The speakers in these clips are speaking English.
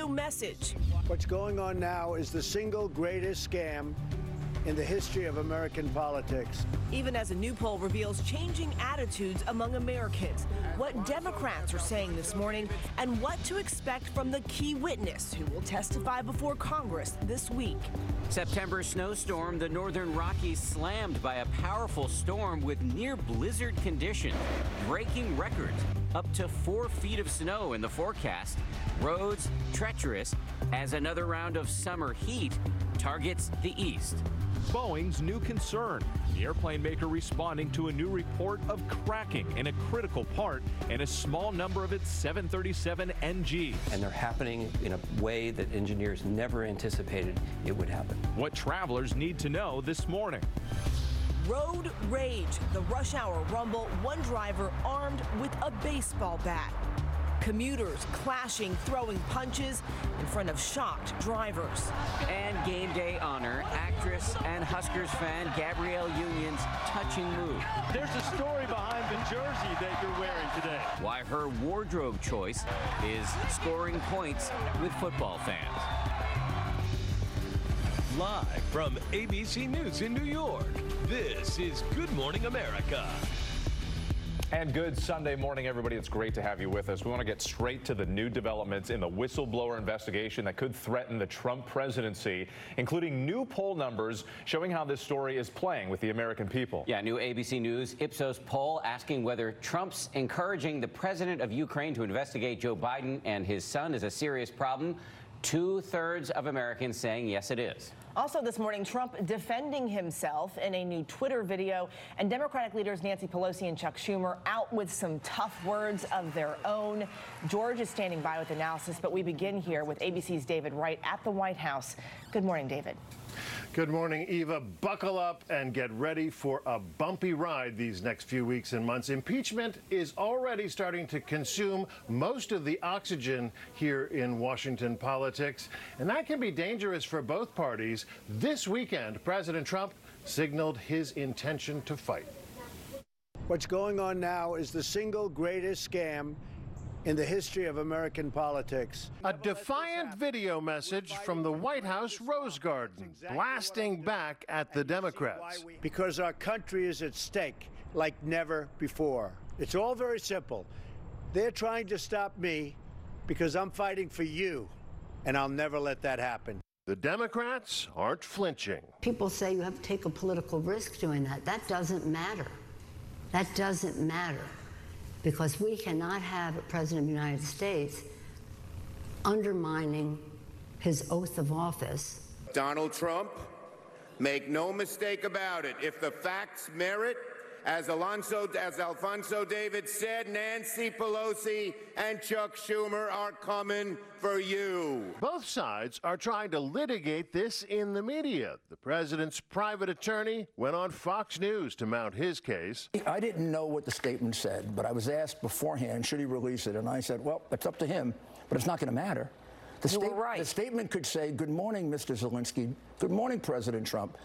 video message. What's going on now is the single greatest scam in the history of American politics. Even as a new poll reveals changing attitudes among Americans, what Democrats are saying this morning, and what to expect from the key witness who will testify before Congress this week. September snowstorm, the northern Rockies slammed by a powerful storm with near blizzard conditions, breaking records. Up to 4 feet of snow in the forecast. Roads treacherous as another round of summer heat targets the east. Boeing's new concern. The airplane maker responding to a new report of cracking in a critical part in a small number of its 737 NGs. And they're happening in a way that engineers never anticipated it would happen. What travelers need to know this morning. Road rage, the rush hour rumble, one driver armed with a baseball bat. Commuters clashing, throwing punches in front of shocked drivers. And game day honor, actress and Huskers fan Gabrielle Union's touching move. There's a story behind the jersey that you're wearing today. Why her wardrobe choice is scoring points with football fans. Live from ABC News in New York, this is Good Morning America. And good Sunday morning, everybody. It's great to have you with us. We want to get straight to the new developments in the whistleblower investigation that could threaten the Trump presidency, including new poll numbers showing how this story is playing with the American people. Yeah, new ABC News Ipsos poll asking whether Trump's encouraging the president of Ukraine to investigate Joe Biden and his son is a serious problem. 2/3 of Americans saying yes, it is. Also this morning, Trump defending himself in a new Twitter video, and Democratic leaders Nancy Pelosi and Chuck Schumer out with some tough words of their own. George is standing by with analysis, but we begin here with ABC's David Wright at the White House. Good morning, David. Good morning, Eva. Buckle up and get ready for a bumpy ride these next few weeks and months. Impeachment is already starting to consume most of the oxygen here in Washington politics, and that can be dangerous for both parties. This weekend, President Trump signaled his intention to fight. What's going on now is the single greatest scam in the history of American politics. A defiant video message from the White House Rose Garden, blasting back at the Democrats. Because our country is at stake like never before. It's all very simple. They're trying to stop me because I'm fighting for you, and I'll never let that happen. The Democrats aren't flinching. People say you have to take a political risk doing that. That doesn't matter. That doesn't matter. Because we cannot have a president of the United States undermining his oath of office. Donald Trump, make no mistake about it. If the facts merit, as Alfonso David said, Nancy Pelosi and Chuck Schumer are coming for you. Both sides are trying to litigate this in the media. The president's private attorney went on Fox News to mount his case. I didn't know what the statement said, but I was asked beforehand, should he release it? And I said, well, it's up to him, but it's not going to matter. The statement could say, good morning, Mr. Zelensky. Good morning, President Trump.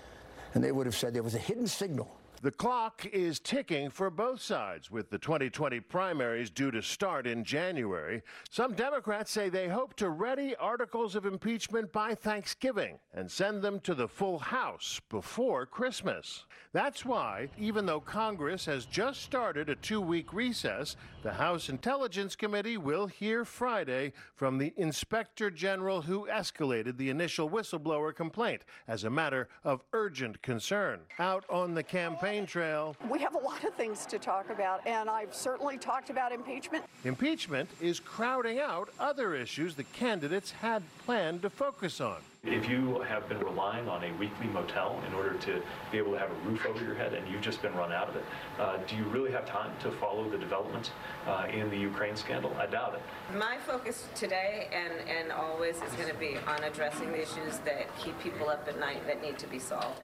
And they would have said there was a hidden signal. The clock is ticking for both sides, with the 2020 primaries due to start in January. Some Democrats say they hope to ready articles of impeachment by Thanksgiving and send them to the full House before Christmas. That's why, even though Congress has just started a 2-week recess, the House Intelligence Committee will hear Friday from the Inspector General who escalated the initial whistleblower complaint as a matter of urgent concern. Out on the campaign trail, we have a lot of things to talk about, and I've certainly talked about impeachment. Impeachment is crowding out other issues the candidates had planned to focus on. If you have been relying on a weekly motel in order to be able to have a roof over your head and you've just been run out of it, do you really have time to follow the developments in the Ukraine scandal? I doubt it. My focus today and always is going to be on addressing the issues that keep people up at night that need to be solved.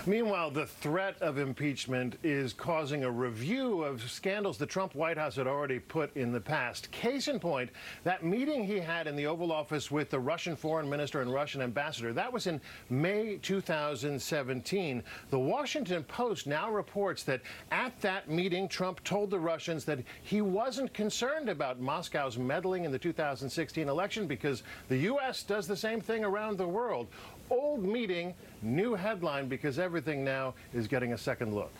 Meanwhile, the threat of impeachment is causing a review of scandals the Trump White House had already put in the past. Case in point, that meeting he had in the Oval Office with the Russian foreign minister and Russian ambassador, that was in May 2017. The Washington Post now reports that at that meeting, Trump told the Russians that he wasn't concerned about Moscow's meddling in the 2016 election because the U.S. does the same thing around the world. Old meeting, new headline, because everything now is getting a second look.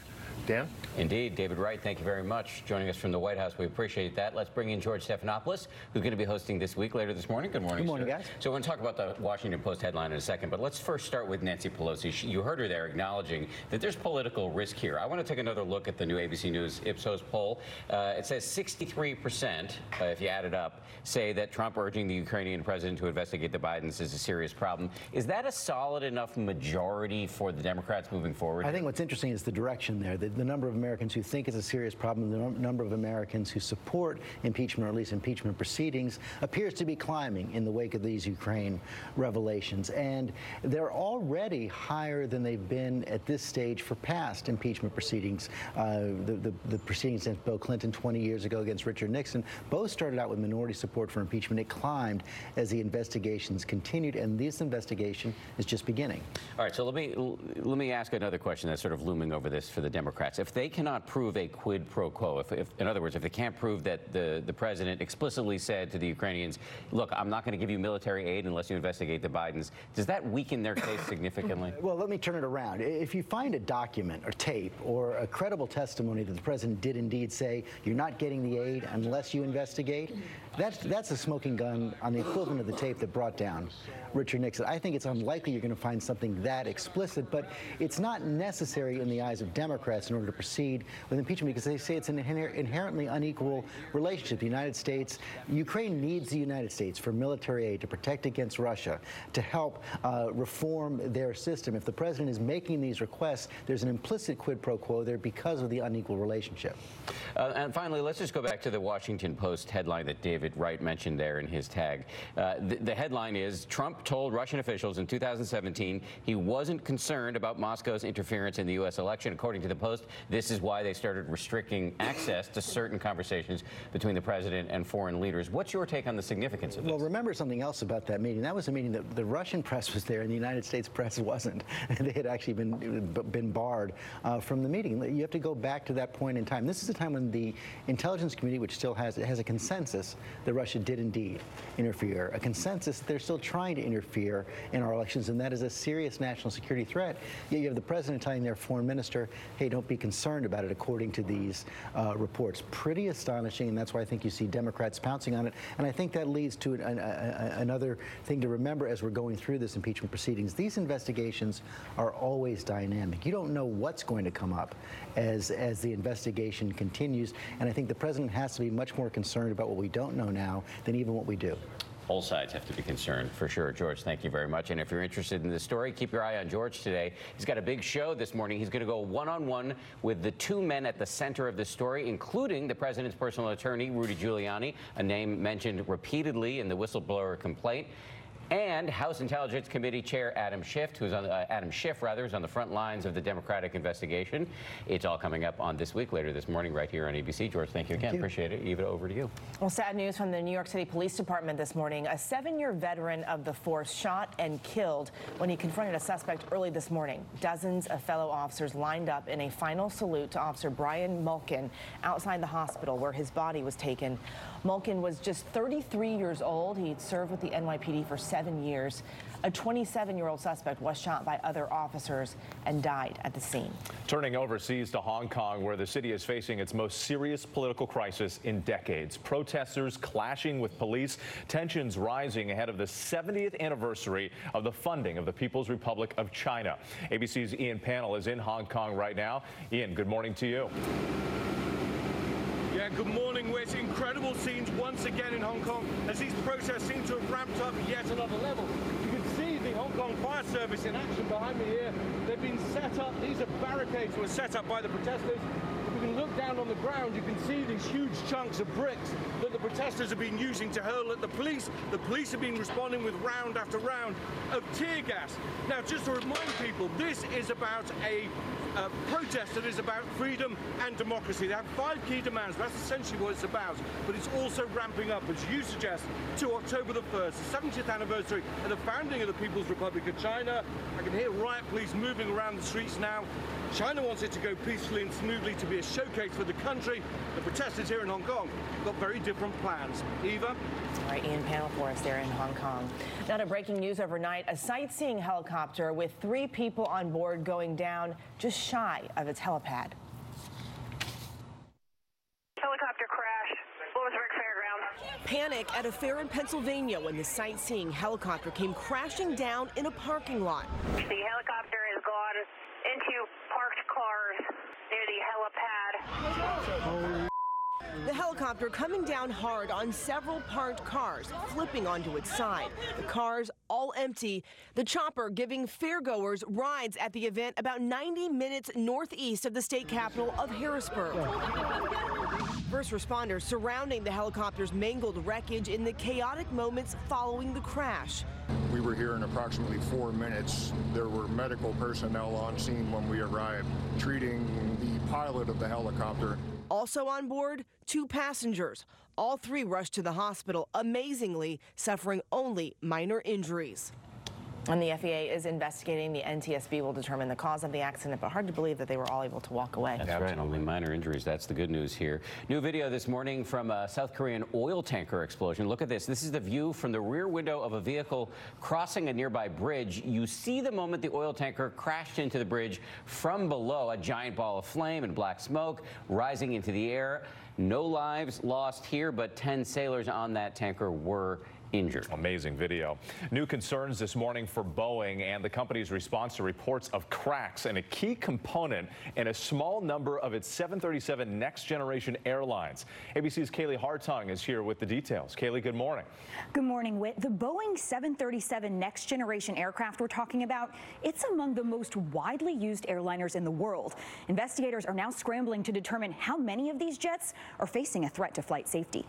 Dan? Indeed. David Wright, thank you very much. Joining us from the White House. We appreciate that. Let's bring in George Stephanopoulos, who's going to be hosting This Week later this morning. Good morning, Good morning, sir. guys. So we're going to talk about the Washington Post headline in a second, but let's first start with Nancy Pelosi. You heard her there acknowledging that there's political risk here. I want to take another look at the new ABC News Ipsos poll. It says 63%, if you add it up, say that Trump urging the Ukrainian president to investigate the Bidens is a serious problem. Is that a solid enough majority for the Democrats moving forward? I think what's interesting is the direction there. The number of Americans who think it's a serious problem, the number of Americans who support impeachment, or at least impeachment proceedings, appears to be climbing in the wake of these Ukraine revelations. And they're already higher than they've been at this stage for past impeachment proceedings. The proceedings against Bill Clinton 20 years ago against Richard Nixon, both started out with minority support for impeachment. It climbed as the investigations continued, and this investigation is just beginning. All right, so let me ask another question that's sort of looming over this for the Democrats. If they cannot prove a quid pro quo, if in other words, if they can't prove that the president explicitly said to the Ukrainians, look, I'm not going to give you military aid unless you investigate the Bidens, does that weaken their case significantly? Well, let me turn it around. If you find a document or tape or a credible testimony that the president did indeed say you're not getting the aid unless you investigate, that's a smoking gun on the equivalent of the tape that brought down Richard Nixon. I think it's unlikely you're going to find something that explicit, but it's not necessary in the eyes of Democrats in order to proceed with impeachment because they say it's an inherently unequal relationship. The United States, Ukraine needs the United States for military aid to protect against Russia, to help reform their system. If the president is making these requests, there's an implicit quid pro quo there because of the unequal relationship. And finally, let's just go back to the Washington Post headline that David Wright mentioned there in his tag. The headline is, Trump told Russian officials in 2017 he wasn't concerned about Moscow's interference in the U.S. election. According to the Post, this is why they started restricting access to certain conversations between the president and foreign leaders. What's your take on the significance of this? Well, remember something else about that meeting. That was a meeting that the Russian press was there and the United States press wasn't. They had actually been barred from the meeting. You have to go back to that point in time. This is a time when the intelligence community, which still has a consensus that Russia did indeed interfere, a consensus that they're still trying to interfere in our elections, and that is a serious national security threat. Yet you have the president telling their foreign minister, hey, don't be concerned about it, according to these reports. Pretty astonishing, and that's why I think you see Democrats pouncing on it. And I think that leads to another thing to remember as we're going through this impeachment proceedings. These investigations are always dynamic. You don't know what's going to come up as the investigation continues, and I think the president has to be much more concerned about what we don't know now than even what we do. All sides have to be concerned, for sure. George, thank you very much. And if you're interested in this story, keep your eye on George today. He's got a big show this morning. He's going to go one-on-one with the two men at the center of the story, including the president's personal attorney, Rudy Giuliani, a name mentioned repeatedly in the whistleblower complaint, and House Intelligence Committee Chair Adam Schiff, who's on the front lines of the Democratic investigation. It's all coming up on This Week later this morning right here on ABC. George, thank you again. Appreciate it. Eva, over to you. Well, sad news from the New York City Police Department this morning. A 7-year veteran of the force shot and killed when he confronted a suspect early this morning. Dozens of fellow officers lined up in a final salute to Officer Brian Mulkin outside the hospital where his body was taken. Mulkin was just 33 years old. He'd served with the NYPD for 7 years. A 27-year-old suspect was shot by other officers and died at the scene. Turning overseas to Hong Kong, where the city is facing its most serious political crisis in decades. Protesters clashing with police, tensions rising ahead of the 70th anniversary of the funding of the People's Republic of China. ABC's Ian Pannell is in Hong Kong right now. Ian, good morning to you. Yeah, good morning. We're seeing incredible scenes once again in Hong Kong as these protests seem to have ramped up yet another level. You can see the Hong Kong Fire Service in action behind me here. They've been set up. These are barricades that were set up by the protesters. You can can look down on the ground, you can see these huge chunks of bricks that the protesters have been using to hurl at the police. The police have been responding with round after round of tear gas. Now, just to remind people, this is about a protest that is about freedom and democracy. They have 5 key demands. That's essentially what it's about. But it's also ramping up, as you suggest, to October the 1st, the 70th anniversary of the founding of the People's Republic of China. I can hear riot police moving around the streets now. China wants it to go peacefully and smoothly, to be a showcase for the country. The protesters here in Hong Kong have got very different plans. Eva? All right, Ian Panel for us there in Hong Kong. Now to breaking news overnight, a sightseeing helicopter with 3 people on board going down just shy of its helipad. Helicopter crash, Lewisburg Fairgrounds. Panic at a fair in Pennsylvania when the sightseeing helicopter came crashing down in a parking lot. The helicopter has gone into parked cars near the helipad. The helicopter coming down hard on several parked cars, flipping onto its side. The cars all empty. The chopper giving fairgoers rides at the event about 90 minutes northeast of the state capital of Harrisburg. First responders surrounding the helicopter's mangled wreckage in the chaotic moments following the crash. We were here in approximately 4 minutes. There were medical personnel on scene when we arrived, treating the pilot of the helicopter. Also on board, 2 passengers. All 3 rushed to the hospital, amazingly suffering only minor injuries. And the FAA is investigating. The NTSB will determine the cause of the accident, but hard to believe that they were all able to walk away. That's right, only minor injuries. That's the good news here. New video this morning from a South Korean oil tanker explosion. Look at this. This is the view from the rear window of a vehicle crossing a nearby bridge. You see the moment the oil tanker crashed into the bridge from below, a giant ball of flame and black smoke rising into the air. No lives lost here, but 10 sailors on that tanker were injured. Amazing video. New concerns this morning for Boeing and the company's response to reports of cracks in a key component in a small number of its 737 next generation airlines. ABC's Kaylee Hartung is here with the details. Kaylee, good morning. Good morning, Whit. The Boeing 737 next generation aircraft we're talking about, it's among the most widely used airliners in the world. Investigators are now scrambling to determine how many of these jets are facing a threat to flight safety.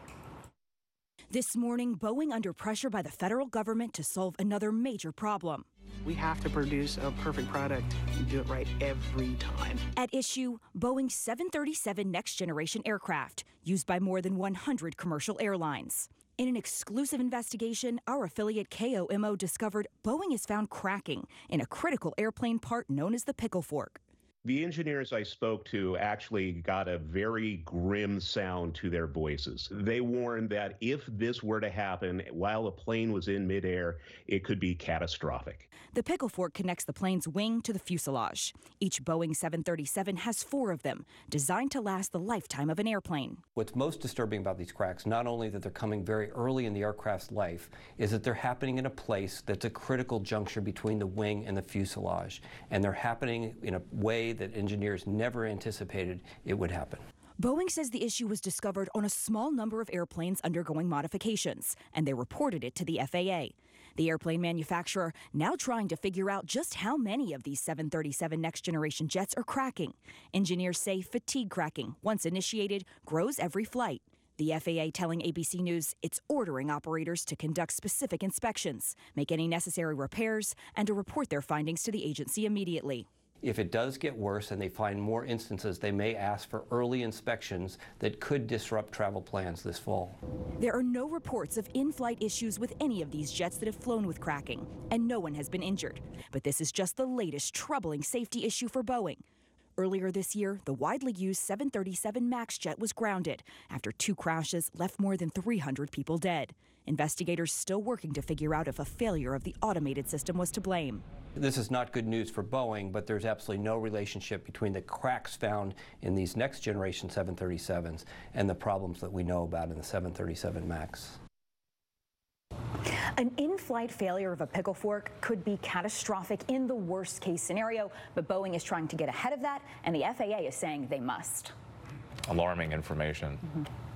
This morning, Boeing under pressure by the federal government to solve another major problem. We have to produce a perfect product and do it right every time. At issue, Boeing's 737 next generation aircraft, used by more than 100 commercial airlines. In an exclusive investigation, our affiliate KOMO discovered Boeing has found cracking in a critical airplane part known as the pickle fork. The engineers I spoke to actually got a very grim sound to their voices. They warned that if this were to happen while a plane was in midair, it could be catastrophic. The pickle fork connects the plane's wing to the fuselage. Each Boeing 737 has 4 of them, designed to last the lifetime of an airplane. What's most disturbing about these cracks, not only that they're coming very early in the aircraft's life, is that they're happening in a place that's a critical juncture between the wing and the fuselage. And they're happening in a way that engineers never anticipated it would happen. Boeing says the issue was discovered on a small number of airplanes undergoing modifications, and they reported it to the FAA. The airplane manufacturer now trying to figure out just how many of these 737 next-generation jets are cracking. Engineers say fatigue cracking, once initiated, grows every flight. The FAA telling ABC News it's ordering operators to conduct specific inspections, make any necessary repairs, and to report their findings to the agency immediately. If it does get worse and they find more instances, they may ask for early inspections that could disrupt travel plans this fall. There are no reports of in-flight issues with any of these jets that have flown with cracking, and no one has been injured. But this is just the latest troubling safety issue for Boeing. Earlier this year, the widely used 737 MAX jet was grounded after 2 crashes left more than 300 people dead. Investigators still working to figure out if a failure of the automated system was to blame. This is not good news for Boeing, but there's absolutely no relationship between the cracks found in these next generation 737s and the problems that we know about in the 737 MAX. An in-flight failure of a pickle fork could be catastrophic in the worst case scenario, but Boeing is trying to get ahead of that, and the FAA is saying they must. Alarming information.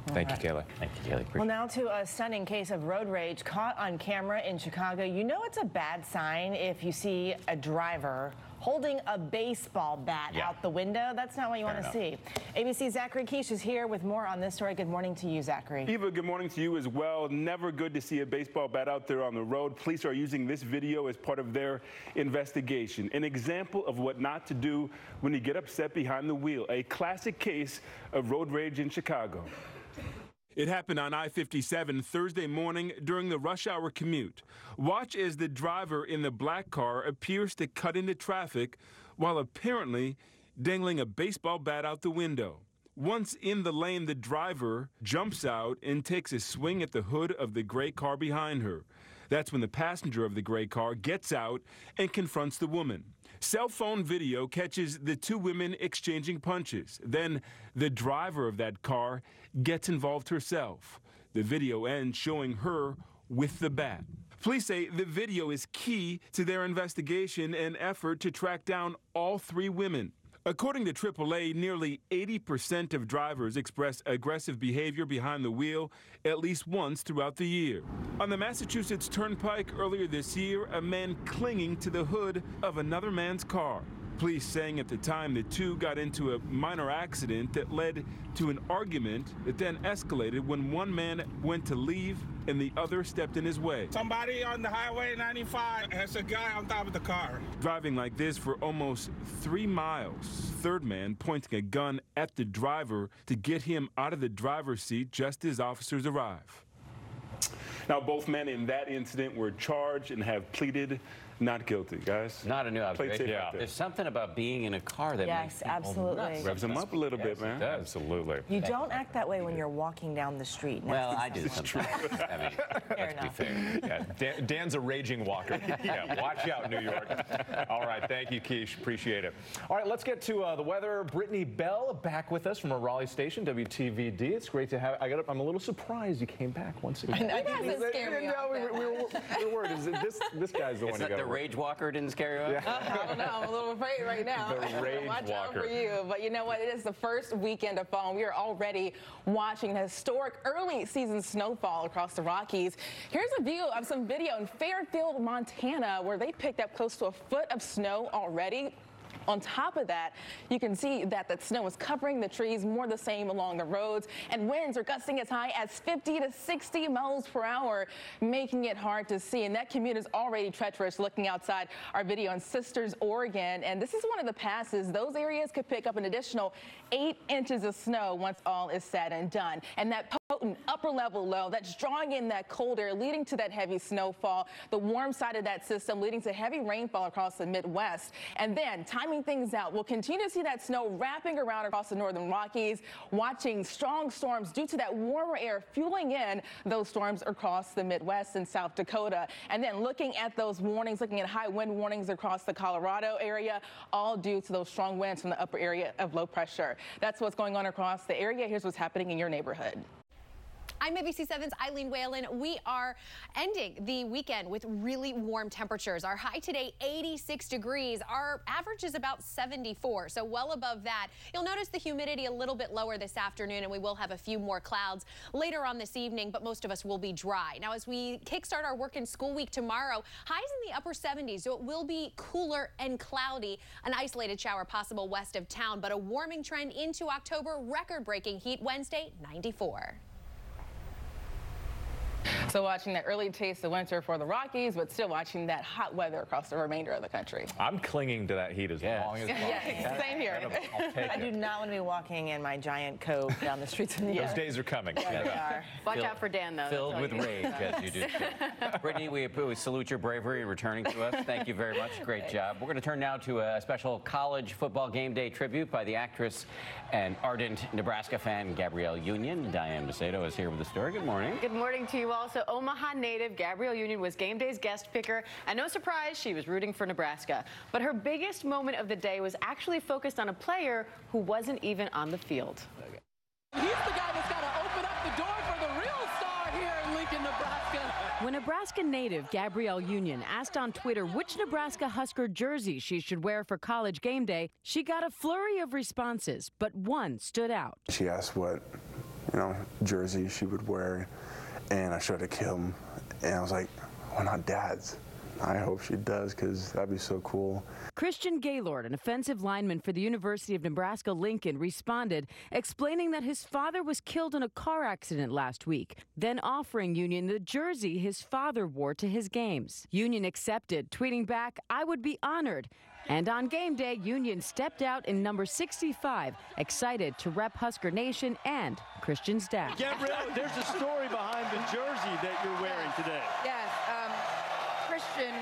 Thank you, Kayla. Thank you, Kayla. Well, now to a stunning case of road rage caught on camera in Chicago. You know it's a bad sign if you see a driver holding a baseball bat out the window. That's not what you want to see. ABC's Zachary Quiche is here with more on this story. Good morning to you, Zachary. Eva, good morning to you as well. Never good to see a baseball bat out there on the road. Police are using this video as part of their investigation. An example of what not to do when you get upset behind the wheel. A classic case of road rage in Chicago. It happened on I-57 Thursday morning during the rush hour commute. Watch as the driver in the black car appears to cut into traffic while apparently dangling a baseball bat out the window. Once in the lane, the driver jumps out and takes a swing at the hood of the gray car behind her. That's when the passenger of the gray car gets out and confronts the woman. Cell phone video catches the two women exchanging punches. Then the driver of that car gets involved herself. The video ends showing her with the bat. Police say the video is key to their investigation and effort to track down all three women. According to AAA, nearly 80% of drivers express aggressive behavior behind the wheel at least once throughout the year. On the Massachusetts Turnpike earlier this year, a man clinging to the hood of another man's car. Police saying at the time the two got into a minor accident that led to an argument that then escalated when one man went to leave and the other stepped in his way. Somebody on the highway 95 has a guy on top of the car. Driving like this for almost 3 miles, third man pointing a gun at the driver to get him out of the driver's seat just as officers arrive. Now, both men in that incident were charged and have pleaded not guilty, guys. Not a new observation. There's something about being in a car that makes people absolutely. nuts. Revs them up a little bit, man. Absolutely. You don't act that way when you're walking down the street. Well, I do sometimes. I mean, let's be fair. Yeah, Dan's a raging walker. Yeah, watch out, New York. All right, thank you, Quiche. Appreciate it. All right, let's get to the weather. Brittany Bell back with us from our Raleigh station, WTVD. It's great to have. I'm a little surprised you came back once again. It doesn't scare me off. We were worried. This guy's the one you got. The rage walker didn't scare you off? I don't know. I'm a little afraid right now. The rage Watch out walker. for you. But you know what? It is the first weekend of fall, and we are already watching historic early season snowfall across the Rockies. Here's a view of some video in Fairfield, Montana, where they picked up close to a foot of snow already. On top of that, you can see that the snow is covering the trees, more the same along the roads, and winds are gusting as high as 50 to 60 miles per hour, making it hard to see. And that commute is already treacherous. Looking outside our video in Sisters, Oregon, and this is one of the passes. Those areas could pick up an additional 8 inches of snow once all is said and done. And that potent upper level low that's drawing in that cold air, leading to that heavy snowfall, the warm side of that system leading to heavy rainfall across the Midwest. And then timing things out, we'll continue to see that snow wrapping around across the northern Rockies, watching strong storms due to that warmer air fueling in those storms across the Midwest and South Dakota. And then looking at those warnings, looking at high wind warnings across the Colorado area, all due to those strong winds from the upper area of low pressure. That's what's going on across the area. Here's what's happening in your neighborhood. I'm ABC 7's Eileen Whalen. We are ending the weekend with really warm temperatures. Our high today, 86 degrees. Our average is about 74, so well above that. You'll notice the humidity a little bit lower this afternoon, and we will have a few more clouds later on this evening, but most of us will be dry. Now, as we kickstart our work and school week tomorrow, highs in the upper 70s, so it will be cooler and cloudy. An isolated shower possible west of town, but a warming trend into October. Record-breaking heat Wednesday, 94. So watching that early taste of winter for the Rockies, but still watching that hot weather across the remainder of the country. I'm clinging to that heat as long as possible. Yeah, same here. I do not want to be walking in my giant coat down the streets of New York. Those days are coming. Yeah, they are. Watch out for Dan, though. Filled with rage, as you do. Brittany, we salute your bravery in returning to us. Thank you very much. Great job. We're going to turn now to a special college football game day tribute by the actress and ardent Nebraska fan Gabrielle Union. Diane Macedo is here with the story. Good morning. Good morning to you all. So Omaha native Gabrielle Union was game day's guest picker, and no surprise, she was rooting for Nebraska. But her biggest moment of the day was actually focused on a player who wasn't even on the field. He's the guy that's got to open up the door for the real star here in Lincoln, Nebraska. When Nebraska native Gabrielle Union asked on Twitter which Nebraska Husker jersey she should wear for college game day, she got a flurry of responses, but one stood out. She asked what jersey she would wear, and I showed it to him, and I was like, why not Dad's? I hope she does, because that'd be so cool. Christian Gaylord, an offensive lineman for the University of Nebraska-Lincoln, responded, explaining that his father was killed in a car accident last week, then offering Union the jersey his father wore to his games. Union accepted, tweeting back, "I would be honored." And on game day, Union stepped out in number 65, excited to rep Husker Nation and Christian's dad. Gabrielle, there's a story behind the jersey that you're wearing today. Yes, Christian